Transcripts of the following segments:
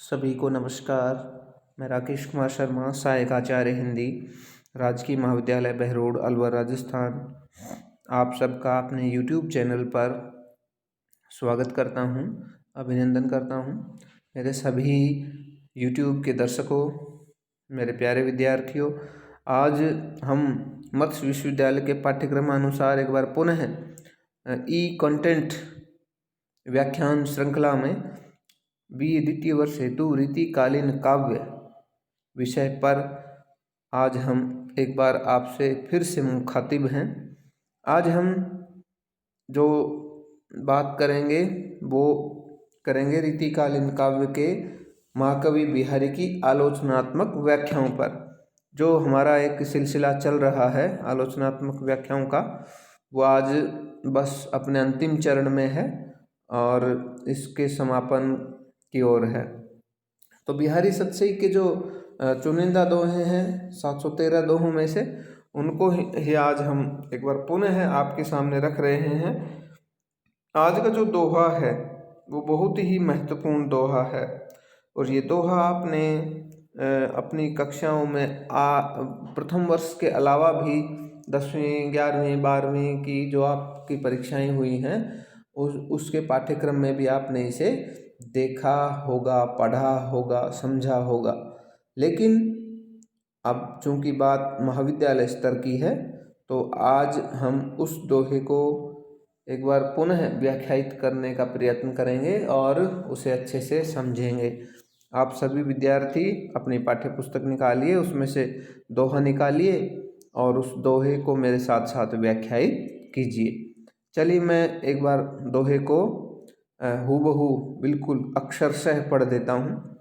सभी को नमस्कार। मैं राकेश कुमार शर्मा, सहायक आचार्य हिंदी, राजकीय महाविद्यालय बहरोड, अलवर, राजस्थान। आप सबका अपने YouTube चैनल पर स्वागत करता हूं, अभिनंदन करता हूं। मेरे सभी YouTube के दर्शकों, मेरे प्यारे विद्यार्थियों, आज हम मत्स्य विश्वविद्यालय के पाठ्यक्रमानुसार एक बार पुनः ई कंटेंट व्याख्यान श्रृंखला में BA द्वितीय वर्ष हेतु रीतिकालीन काव्य विषय पर आज हम एक बार आपसे फिर से मुखातिब हैं। आज हम जो बात करेंगे वो करेंगे रीतिकालीन काव्य के महाकवि बिहारी की आलोचनात्मक व्याख्याओं पर। जो हमारा एक सिलसिला चल रहा है आलोचनात्मक व्याख्याओं का, वो आज बस अपने अंतिम चरण में है और इसके समापन की ओर है। तो बिहारी सतसई के जो चुनिंदा दोहे हैं 713 दोहों में से, उनको ही आज हम एक बार पुनः आपके सामने रख रहे हैं। आज का जो दोहा है वो बहुत ही महत्वपूर्ण दोहा है और ये दोहा आपने अपनी कक्षाओं में प्रथम वर्ष के अलावा भी 10वीं 11वीं 12वीं की जो आपकी परीक्षाएं हुई हैं उसके पाठ्यक्रम में भी आपने इसे देखा होगा, पढ़ा होगा, समझा होगा। लेकिन अब चूंकि बात महाविद्यालय स्तर की है तो आज हम उस दोहे को एक बार पुनः व्याख्यायित करने का प्रयत्न करेंगे और उसे अच्छे से समझेंगे। आप सभी विद्यार्थी अपनी पाठ्य पुस्तक निकालिए, उसमें से दोहा निकालिए और उस दोहे को मेरे साथ साथ व्याख्यायित कीजिए। चलिए मैं एक बार दोहे को हूबहू बिल्कुल अक्षरशः पढ़ देता हूँ।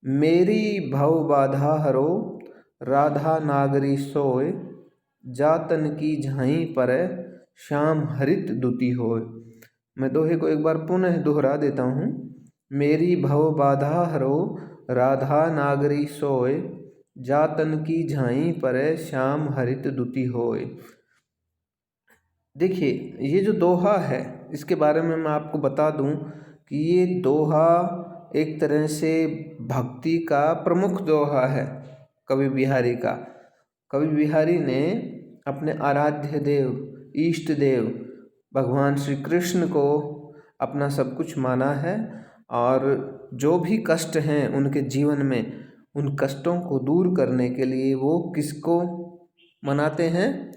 मेरी भव बाधा हरो, राधा नागरी सोय, जातन की झाई पर श्याम हरित दुति होय। मैं दोहे को एक बार पुनः दोहरा देता हूँ। मेरी भव बाधा हरो, राधा नागरी सोय, जातन की झाई पर श्याम हरित दुति होय। देखिए, ये जो दोहा है इसके बारे में मैं आपको बता दूं कि ये दोहा एक तरह से भक्ति का प्रमुख दोहा है कवि बिहारी का। कवि बिहारी ने अपने आराध्य देव, इष्ट देव भगवान श्री कृष्ण को अपना सब कुछ माना है और जो भी कष्ट हैं उनके जीवन में, उन कष्टों को दूर करने के लिए वो किसको मनाते हैं?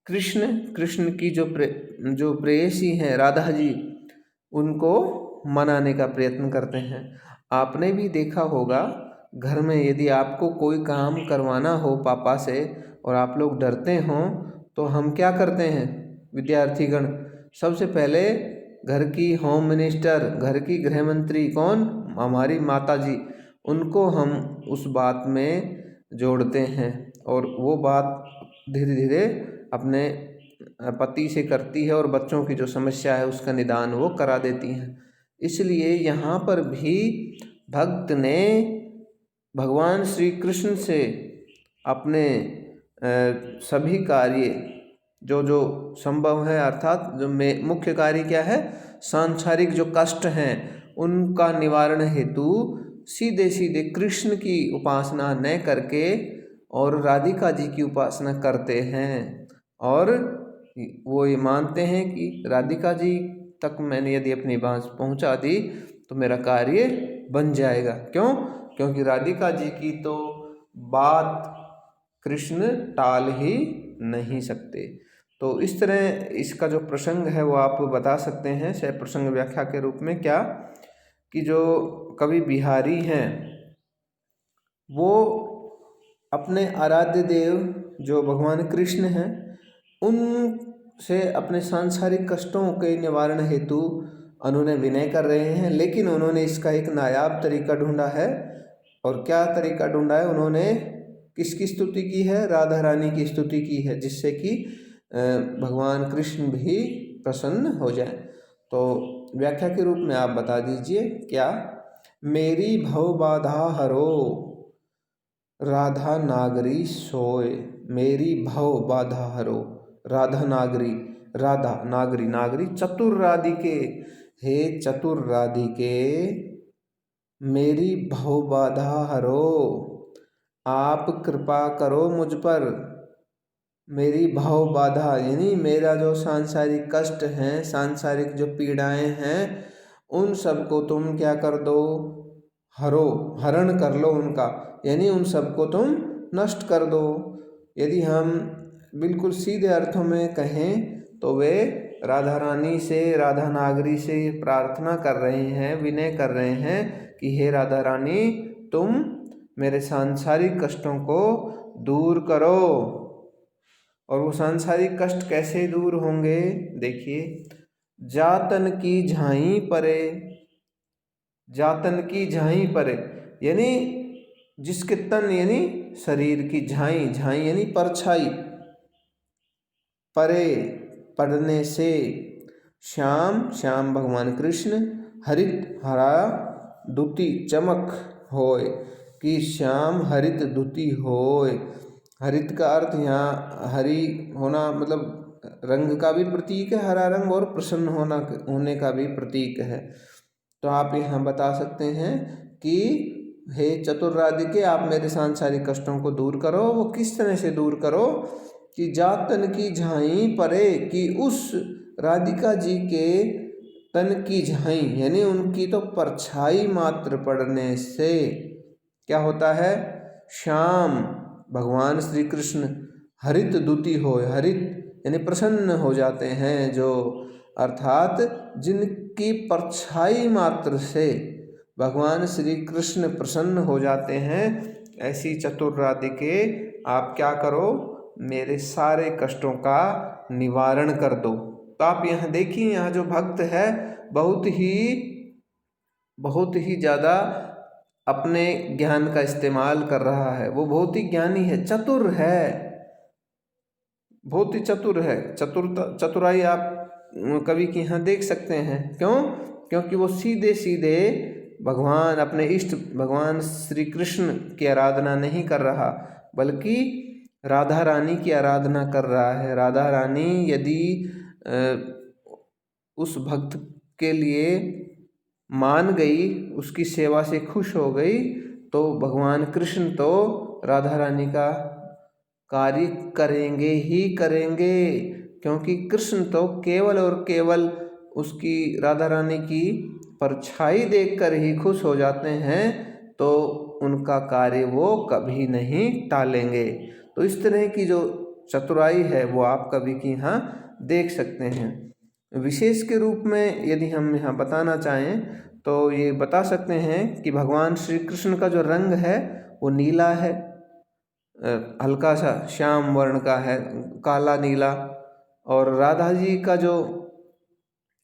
कृष्ण की जो प्रेयसी हैं राधा जी, उनको मनाने का प्रयत्न करते हैं। आपने भी देखा होगा घर में यदि आपको कोई काम करवाना हो पापा से और आप लोग डरते हों तो हम क्या करते हैं विद्यार्थीगण? सबसे पहले घर की होम मिनिस्टर, घर की गृह मंत्री कौन? हमारी माता जी, उनको हम उस बात में जोड़ते हैं और वो बात धीरे धीरे अपने पति से करती है और बच्चों की जो समस्या है उसका निदान वो करा देती हैं। इसलिए यहाँ पर भी भक्त ने भगवान श्री कृष्ण से अपने सभी कार्य जो संभव है, अर्थात जो मुख्य कार्य क्या है, सांसारिक जो कष्ट हैं उनका निवारण हेतु सीधे सीधे कृष्ण की उपासना न करके और राधिका जी की उपासना करते हैं और वो ये मानते हैं कि राधिका जी तक मैंने यदि अपनी बात पहुंचा दी तो मेरा कार्य बन जाएगा। क्यों? क्योंकि राधिका जी की तो बात कृष्ण टाल ही नहीं सकते। तो इस तरह इसका जो प्रसंग है वो आप बता सकते हैं सह प्रसंग व्याख्या के रूप में, क्या कि जो कवि बिहारी हैं वो अपने आराध्य देव जो भगवान कृष्ण हैं उनसे अपने सांसारिक कष्टों के निवारण हेतु उन्होंने विनय कर रहे हैं, लेकिन उन्होंने इसका एक नायाब तरीका ढूंढा है। और क्या तरीका ढूंढा है? उन्होंने किसकी स्तुति की है? राधा रानी की स्तुति की है, जिससे कि भगवान कृष्ण भी प्रसन्न हो जाए। तो व्याख्या के रूप में आप बता दीजिए क्या? मेरी भव बाधा हरो, राधा नागरी सोय। मेरी भव बाधा हरो, राधा नागरी, राधा नागरी, नागरी चतुर राधिके, हे चतुर राधिके मेरी भव बाधा हरो, आप कृपा करो मुझ पर। मेरी भव बाधा यानी मेरा जो सांसारिक कष्ट हैं, सांसारिक जो पीड़ाएं हैं, उन सबको तुम क्या कर दो, हरो, हरण कर लो उनका, यानी उन सबको तुम नष्ट कर दो। यदि हम बिल्कुल सीधे अर्थों में कहें तो वे राधा रानी से, राधा नागरी से प्रार्थना कर रहे हैं, विनय कर रहे हैं कि हे राधा रानी, तुम मेरे सांसारिक कष्टों को दूर करो। और वो सांसारिक कष्ट कैसे दूर होंगे, देखिए, जातन की झाई परे, जातन की झाई परे यानी जिसके तन यानी शरीर की झाई, झाई यानी परछाई, परे पड़ने से, श्याम, श्याम भगवान कृष्ण, हरित हरा, दुति चमक होय, कि श्याम हरित दुति होय। हरित का अर्थ यहाँ हरी होना मतलब रंग का भी प्रतीक है हरा रंग, और प्रसन्न होने का भी प्रतीक है। तो आप यहाँ बता सकते हैं कि हे चतुर्राधिके, आप मेरे सांसारिक कष्टों को दूर करो। वो किस तरह से दूर करो, कि जातन की झाई परे, कि उस राधिका जी के तन की झाई यानी उनकी तो परछाई मात्र पड़ने से क्या होता है, श्याम भगवान श्री कृष्ण हरित दुति हो, हरित यानी प्रसन्न हो जाते हैं, जो अर्थात जिनकी परछाई मात्र से भगवान श्री कृष्ण प्रसन्न हो जाते हैं, ऐसी चतुर्राधिके आप क्या करो, मेरे सारे कष्टों का निवारण कर दो। तो आप यहाँ देखिए, यहाँ जो भक्त है बहुत ही ज़्यादा अपने ज्ञान का इस्तेमाल कर रहा है। वो बहुत ही ज्ञानी है, चतुर है, बहुत ही चतुर है। चतुराई आप कवि के यहाँ देख सकते हैं। क्यों? क्योंकि वो सीधे सीधे भगवान, अपने इष्ट भगवान श्री कृष्ण की आराधना नहीं कर रहा, बल्कि राधा रानी की आराधना कर रहा है। राधा रानी यदि उस भक्त के लिए मान गई, उसकी सेवा से खुश हो गई, तो भगवान कृष्ण तो राधा रानी का कार्य करेंगे ही करेंगे, क्योंकि कृष्ण तो केवल और केवल उसकी, राधा रानी की परछाई देखकर ही खुश हो जाते हैं, तो उनका कार्य वो कभी नहीं टालेंगे। तो इस तरह की जो चतुराई है वो आप कवि की यहाँ देख सकते हैं। विशेष के रूप में यदि हम यहाँ बताना चाहें तो ये बता सकते हैं कि भगवान श्री कृष्ण का जो रंग है वो नीला है, हल्का सा श्याम वर्ण का है, काला नीला। और राधा जी का जो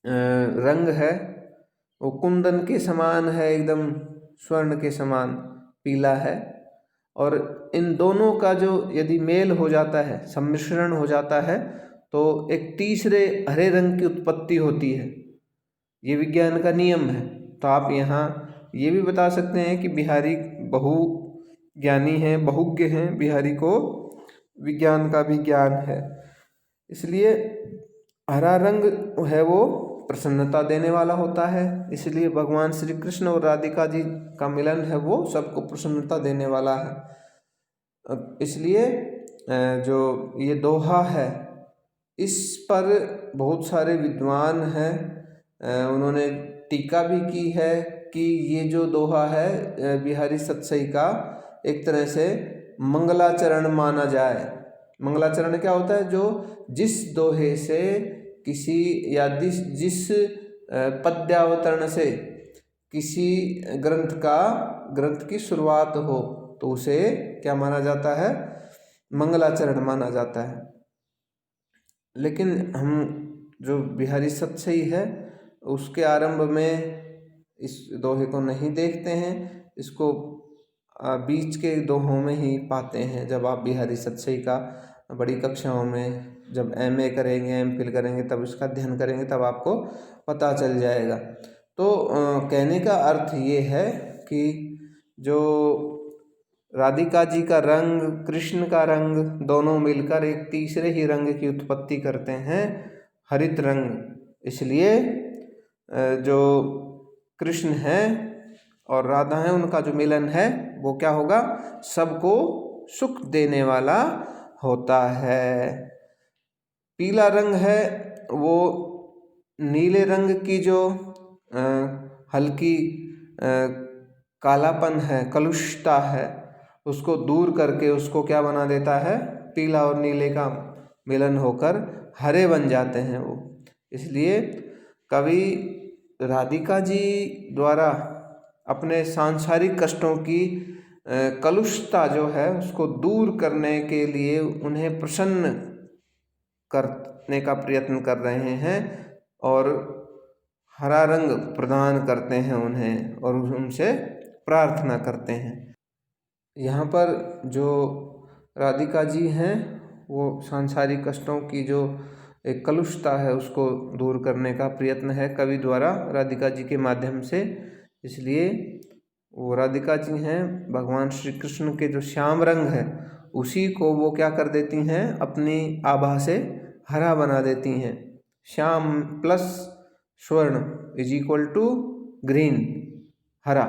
रंग है वो कुंदन के समान है, एकदम स्वर्ण के समान पीला है। और इन दोनों का जो यदि मेल हो जाता है, सम्मिश्रण हो जाता है, तो एक तीसरे हरे रंग की उत्पत्ति होती है। ये विज्ञान का नियम है। तो आप यहाँ ये भी बता सकते हैं कि बिहारी बहु ज्ञानी हैं, बहुज्ञ हैं, बिहारी को विज्ञान का भी ज्ञान है। इसलिए हरा रंग है वो प्रसन्नता देने वाला होता है, इसलिए भगवान श्री कृष्ण और राधिका जी का मिलन है वो सबको प्रसन्नता देने वाला है। इसलिए जो ये दोहा है, इस पर बहुत सारे विद्वान हैं, उन्होंने टीका भी की है कि ये जो दोहा है बिहारी सतसई का एक तरह से मंगलाचरण माना जाए। मंगलाचरण क्या होता है? जो जिस दोहे से किसी या जिस पद्यावतरण से किसी ग्रंथ की शुरुआत हो, तो उसे क्या माना जाता है? मंगलाचरण माना जाता है। लेकिन हम जो बिहारी सतसई है उसके आरंभ में इस दोहे को नहीं देखते हैं, इसको बीच के दोहों में ही पाते हैं। जब आप बिहारी सतसई का बड़ी कक्षाओं में जब MA करेंगे, MPhil करेंगे, तब इसका अध्ययन करेंगे, तब आपको पता चल जाएगा। तो कहने का अर्थ ये है कि जो राधिका जी का रंग, कृष्ण का रंग, दोनों मिलकर एक तीसरे ही रंग की उत्पत्ति करते हैं, हरित रंग। इसलिए जो कृष्ण हैं और राधा है, उनका जो मिलन है वो क्या होगा, सबको सुख देने वाला होता है। पीला रंग है वो नीले रंग की जो हल्की कालापन है, कलुषता है, उसको दूर करके उसको क्या बना देता है, पीला और नीले का मिलन होकर हरे बन जाते हैं वो। इसलिए कवि राधिका जी द्वारा अपने सांसारिक कष्टों की कलुषता जो है उसको दूर करने के लिए उन्हें प्रसन्न करने का प्रयत्न कर रहे हैं और हरा रंग प्रदान करते हैं उन्हें और उनसे प्रार्थना करते हैं। यहाँ पर जो राधिका जी हैं वो सांसारिक कष्टों की जो एक कलुषता है उसको दूर करने का प्रयत्न है कवि द्वारा राधिका जी के माध्यम से। इसलिए वो राधिका जी हैं भगवान श्री कृष्ण के जो श्याम रंग है उसी को वो क्या कर देती हैं, अपनी आभा से हरा बना देती हैं। श्याम प्लस स्वर्ण इज इक्वल टू ग्रीन, हरा।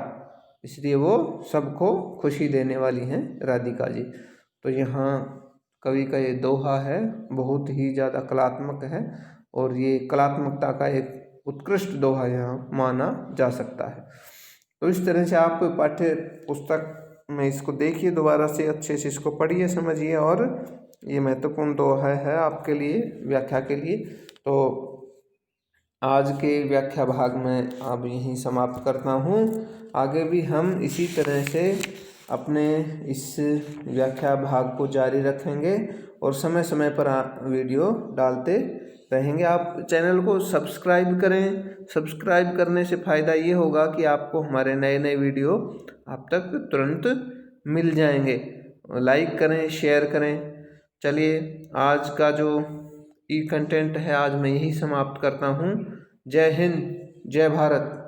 इसलिए वो सबको खुशी देने वाली हैं राधिका जी। तो यहाँ कवि का ये दोहा है बहुत ही ज़्यादा कलात्मक है और ये कलात्मकता का एक उत्कृष्ट दोहा यहाँ माना जा सकता है। तो इस तरह से आप पाठ्य पुस्तक में इसको देखिए, दोबारा से अच्छे से इसको पढ़िए, समझिए और ये महत्वपूर्ण दोहा है आपके लिए, व्याख्या के लिए। तो आज के व्याख्या भाग में अब यहीं समाप्त करता हूँ। आगे भी हम इसी तरह से अपने इस व्याख्या भाग को जारी रखेंगे और समय समय पर वीडियो डालते रहेंगे। आप चैनल को सब्सक्राइब करें। सब्सक्राइब करने से फ़ायदा ये होगा कि आपको हमारे नए नए वीडियो आप तक तुरंत मिल जाएंगे। लाइक करें, शेयर करें। चलिए आज का जो कंटेंट है आज मैं यही समाप्त करता हूँ। जय हिंद, जय भारत।